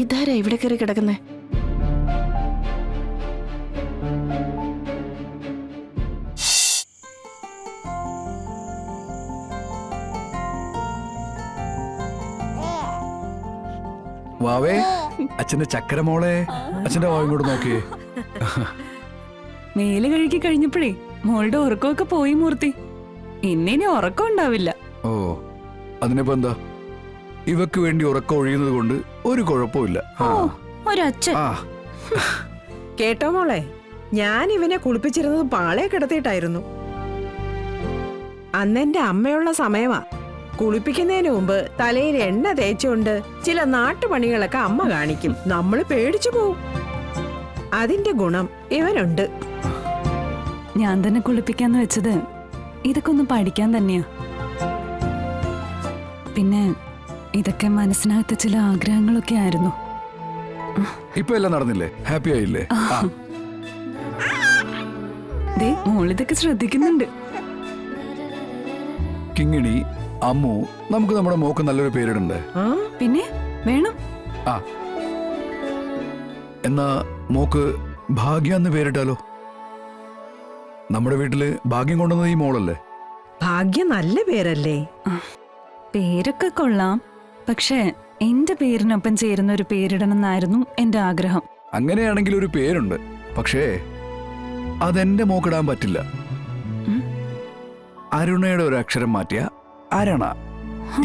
ഇതാരാ ഇവിടെ കയറി കിടക്കുന്നേ? വാവേ, അച്ഛന്റെ ചക്കര മോളെ, അച്ഛന്റെ വാവ ഇങ്ങോട്ട് നോക്കിയേ. മേല് കഴുകി കഴിഞ്ഞപ്പോഴേ മോളുടെ ഉറക്കമൊക്കെ പോയി മൂർത്തി. ഇന്നിനി ഉറക്കം ഉണ്ടാവില്ല. ഓ, അതിനിപ്പോ എന്താ? ഇവക്ക് വേണ്ടി ഉറക്കം ഒഴിയുന്നത് കൊണ്ട് ഒരു കുഴപ്പമില്ല. ഒരച്ഛൻ. കേട്ടോ മോളെ, ഞാൻ ഇവനെ കുളിപ്പിച്ചിരുന്നത് പാളയെ കിടത്തിയിട്ടായിരുന്നു. അന്നെന്റെ അമ്മയുള്ള സമയമാ. കുളിപ്പിക്കുന്നതിന് മുമ്പ് തലയിൽ എണ്ണ തേച്ചുകൊണ്ട് ചില നാട്ടുപണികളൊക്കെ അമ്മ കാണിക്കും. നമ്മൾ പേടിച്ചു പോവും. അതിന്റെ ഗുണം ഇവനുണ്ട്. ഞാൻ തന്നെ കുളിപ്പിക്കാന്ന് വെച്ചത് ഇതൊക്കെ ഒന്ന് പഠിക്കാൻ തന്നെയാ. പിന്നെ ഇതൊക്കെ മനസ്സിനകത്ത് ചില ആഗ്രഹങ്ങളൊക്കെ ആയിരുന്നു. ഇപ്പൊ എല്ലാം നടന്നില്ലേ? ഹാപ്പി ആയില്ലേ? ദേ മോളിതൊക്കെ ശ്രദ്ധിക്കുന്നുണ്ട്. കിങ്ങിണി, അമ്മു, നമുക്ക് നമ്മുടെ മോക്ക് നല്ലൊരു പേരിടണ്ടേ? പിന്നെ വേണം. എന്നാ മോക്ക് ഭാഗ്യ എന്ന് പേരിട്ടാലോ? നമ്മുടെ വീട്ടില് ഭാഗ്യം കൊണ്ടുവന്നത് ഈ മോളല്ലേ? ഭാഗ്യം നല്ല പേരല്ലേ? പേരൊക്കെ കൊള്ളാം. പക്ഷെ എന്റെ പേരിനൊപ്പം ചേരുന്ന ഒരു പേരിടണം എന്നായിരുന്നു എന്റെ ആഗ്രഹം. അങ്ങനെയാണെങ്കിൽ ഒരു പേരുണ്ട്. പക്ഷേ അതെന്റെ മോക്കിടാൻ പറ്റില്ല. അരുണയുടെ ഒരു അക്ഷരം മാറ്റിയ അരണ.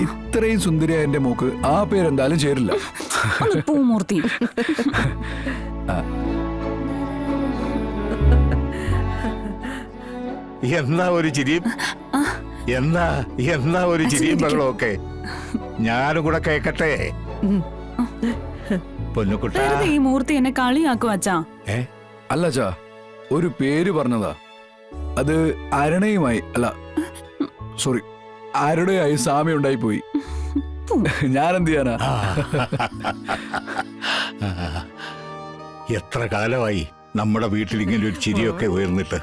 ഇത്രയും സുന്ദരിയായ എന്റെ മോക്ക് ആ പേരെന്തായാലും ചേരില്ല. പൂമൂർത്തി. എന്നാ ഒരു ചിരിയും എന്നാ ഒരു ചിരിയും വെള്ളമൊക്കെ ഞാനും കൂടെ കേക്കട്ടെ. പൊന്നുകുട്ട, ഈ മൂർത്തി എന്നെ കളിയാക്കും അച്ഛാ. അല്ല അച്ഛാ, ഒരു പേര് പറഞ്ഞതാ. അത് അരണയുമായി അല്ല, സോറി, ആരുടെയായി സാമ്യം ഉണ്ടായി പോയി. ഞാനെന്ത് ചെയ്യാനാ? എത്ര കാലമായി നമ്മുടെ വീട്ടിൽ ഇങ്ങനെ ഒരു ചിരിയൊക്കെ ഉയർന്നിട്ട്.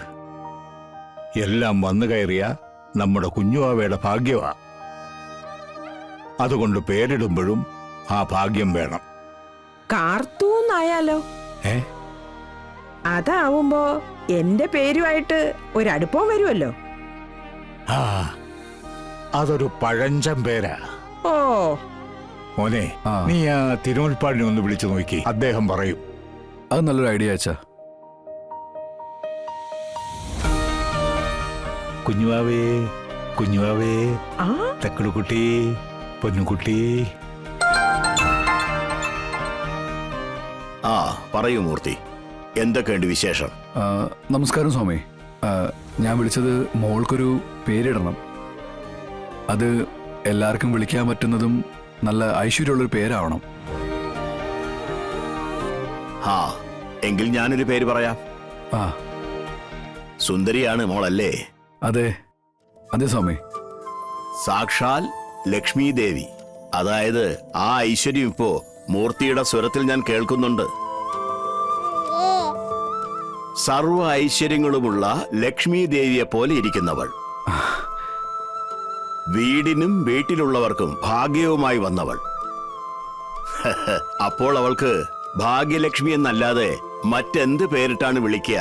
എല്ലാം വന്നു കയറിയ നമ്മുടെ കുഞ്ഞുവാവയുടെ ഭാഗ്യമാ. അതുകൊണ്ട് പേരിടുമ്പോഴും ആ ഭാഗ്യം വേണം. കാർത്തൂന്നായാലോ? അതാവുമ്പോ എന്റെ പേരുമായിട്ട് ഒരടുപ്പം വരുമല്ലോ. അതൊരു പഴഞ്ചൻ പേരാ. ഓ മോനെ, നീ ആ തിരുമുൽപ്പാടിനെ ഒന്ന് വിളിച്ചു നോക്കി, അദ്ദേഹം പറയും. അത് നല്ലൊരു ഐഡിയ അച്ഛാ. കുഞ്ഞുവാവേ, കുഞ്ഞുവാവേ, തക്കിളുകുട്ടി, പൊന്നുകുട്ടി. പറയൂ മൂർത്തി, എന്തൊക്കെയുണ്ട് വിശേഷം? നമസ്കാരം സ്വാമി. ഞാൻ വിളിച്ചത് മോൾക്കൊരു പേരിടണം. അത് എല്ലാവർക്കും വിളിക്കാൻ പറ്റുന്നതും നല്ല ഐശ്വര്യമുള്ളൊരു പേരാവണം. എങ്കിൽ ഞാനൊരു പേര് പറയാം. സുന്ദരിയാണ് മോളല്ലേ? അതെ അതെ സ്വാമി. സാക്ഷാൽ ലക്ഷ്മി ദേവി. അതായത് ആ ഐശ്വര്യം ഇപ്പോ മൂർത്തിയുടെ സ്വരത്തിൽ ഞാൻ കേൾക്കുന്നുണ്ട്. സർവ ഐശ്വര്യങ്ങളുമുള്ള ലക്ഷ്മി ദേവിയെ പോലെ ഇരിക്കുന്നവൾ. വീടിനും വീട്ടിലുള്ളവർക്കും ഭാഗ്യവുമായി വന്നവൾ. അപ്പോൾ അവൾക്ക് ഭാഗ്യലക്ഷ്മി എന്നല്ലാതെ മറ്റെന്ത് പേരിട്ടാണ് വിളിക്കുക?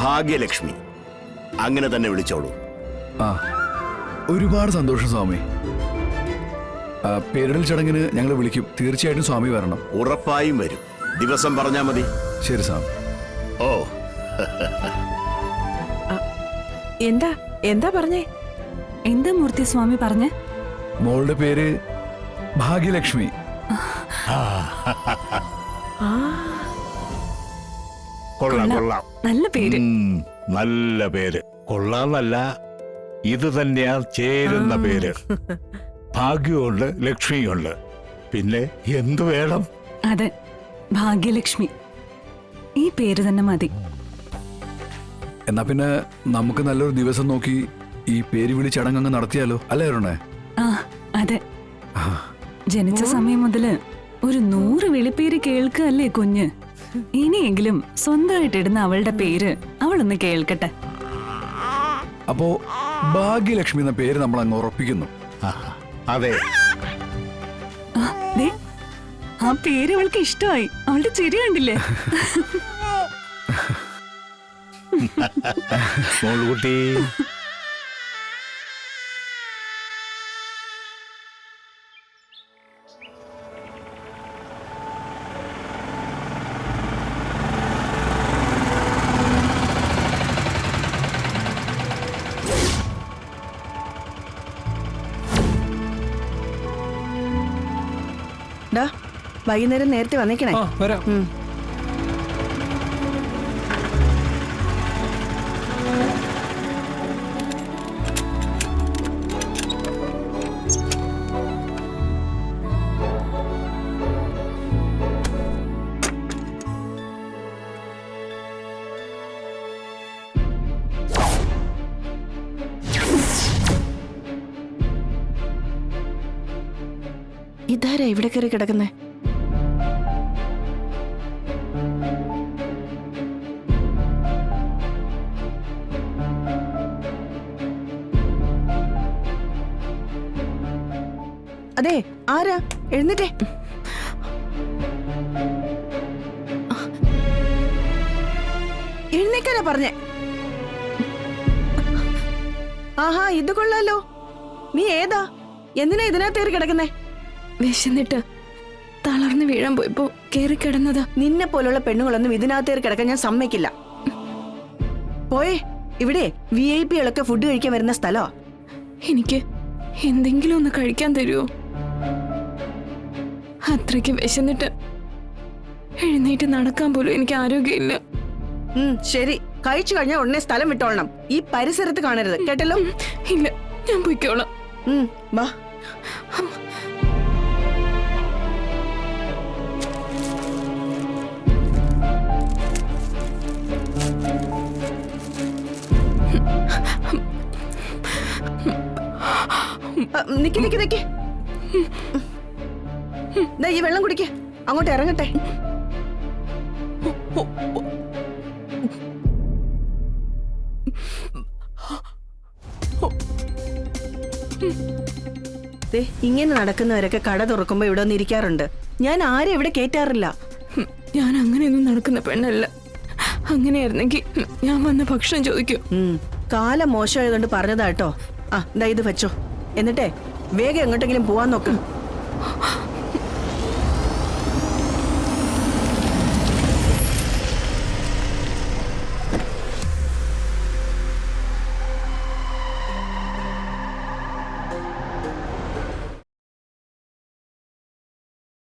ഭാഗ്യലക്ഷ്മി അങ്ങനെ തന്നെ വിളിച്ചോളൂ. ഒരുപാട് സന്തോഷം സ്വാമി. പേരിടൽ ചടങ്ങിന് ഞങ്ങൾ വിളിക്കും. തീർച്ചയായിട്ടും സ്വാമി വരണം. ഉറപ്പായും വരും. ദിവസം പറഞ്ഞാ മതി. ശരി സ്വാമി. ഓ, എന്താ എന്താ പറഞ്ഞേ? എന്താ മൂർത്തി സ്വാമി പറഞ്ഞേ? മോളുടെ പേര് ഭാഗ്യലക്ഷ്മി. കൊള്ളാം കൊള്ളാം, നല്ല പേര്. നല്ല പേര്. കൊള്ളാന്നല്ല, ഇത് തന്നെയാ ചേരുന്ന പേര്. ഭാഗ്യമുണ്ട്, ലക്ഷ്മിയുണ്ട്, പിന്നെ എന്തു വേണം? അതെ, ഭാഗ്യലക്ഷ്മി. ഈ പേര് തന്നെ മതി. എന്നാ പിന്നെ നമുക്ക് നല്ലൊരു ദിവസം നോക്കി ഈ പേര് വിളി ചടങ്ങ് നടത്തിയാലോ? അല്ലേ അരുണേ? അതെ. ജനിച്ച സമയം മുതല് ഒരു 100 വിളിപ്പേര് കേൾക്കല്ലേ കുഞ്ഞ്. ഇനിയെങ്കിലും സ്വന്തമായിട്ടിടുന്ന അവളുടെ പേര് അവളൊന്ന് കേൾക്കട്ടെ. അപ്പോ ഭാഗ്യലക്ഷ്മി എന്ന പേര് നമ്മൾ അങ്ങ് ഉറപ്പിക്കുന്നു. അതെ. ദേ, ആ പേര് അവൾക്ക് ഇഷ്ടമായി. അവളുടെ ചിരി കണ്ടില്ലേ? മോളുകുട്ടി. ഡാ, വൈകുന്നേരം നേരത്തെ വന്നേക്കണേ. വരാം. ഇതാരാ ഇവിടെ കയറി കിടക്കുന്നേ? അതെ, ആരാ? എഴുന്നേറ്റേ. എഴുന്നേക്കാനാ പറഞ്ഞേ. ആഹാ, ഇത് കൊള്ളാലോ. നീ ഏതാ? എന്തിനാ ഇതിനകത്ത് കയറി കിടക്കുന്നേ? വിശന്നിട്ട് തളർന്ന് വീഴാൻ പോയപ്പോ കേറി കിടന്നതാ. നിന്നെ പോലുള്ള പെണ്ണുങ്ങളൊന്നും ഇതിനകത്ത് കയറി കിടക്കാൻ ഞാൻ സമ്മതിക്കില്ല. പോയേ. ഇവിടെ VIP കളൊക്കെ ഫുഡ് കഴിക്കാൻ വരുന്ന സ്ഥലോ. എനിക്ക് എന്തെങ്കിലും ഒന്ന് കഴിക്കാൻ തരുമോ? അത്രയ്ക്ക് വിശന്നിട്ട് എഴുന്നേറ്റ് നടക്കാൻ പോലും എനിക്ക് ആരോഗ്യമില്ല. ശരി, കഴിച്ചു കഴിഞ്ഞാൽ ഉടനെ സ്ഥലം വിട്ടോളണം. ഈ പരിസരത്ത് കാണരുത്, കേട്ടല്ലോ? ഇല്ല, ഞാൻ പോയിക്കോളാം. വാ. നിക്ക് നിക്ക് നിക്ക്. ദാ ഈ വെള്ളം കുടിക്ക. അങ്ങോട്ട് ഇറങ്ങട്ടെ. ഇങ്ങനെ നടക്കുന്നവരൊക്കെ കട തുറക്കുമ്പോ ഇവിടെ ഒന്ന് ഇരിക്കാറുണ്ട്. ഞാൻ ആരും ഇവിടെ കേറ്റാറില്ല. ഞാൻ അങ്ങനെയൊന്നും നടക്കുന്ന പെണ്ണല്ല. അങ്ങനെയായിരുന്നെങ്കിൽ ഞാൻ വന്ന ഭക്ഷണം ചോദിക്കൂ. കാലം മോശമായതുകൊണ്ട് പറഞ്ഞതാട്ടോ. ദാ ഇത് വെച്ചോ. എന്നിട്ടേ വേഗം എങ്ങോട്ടെങ്കിലും പോവാൻ നോക്ക്.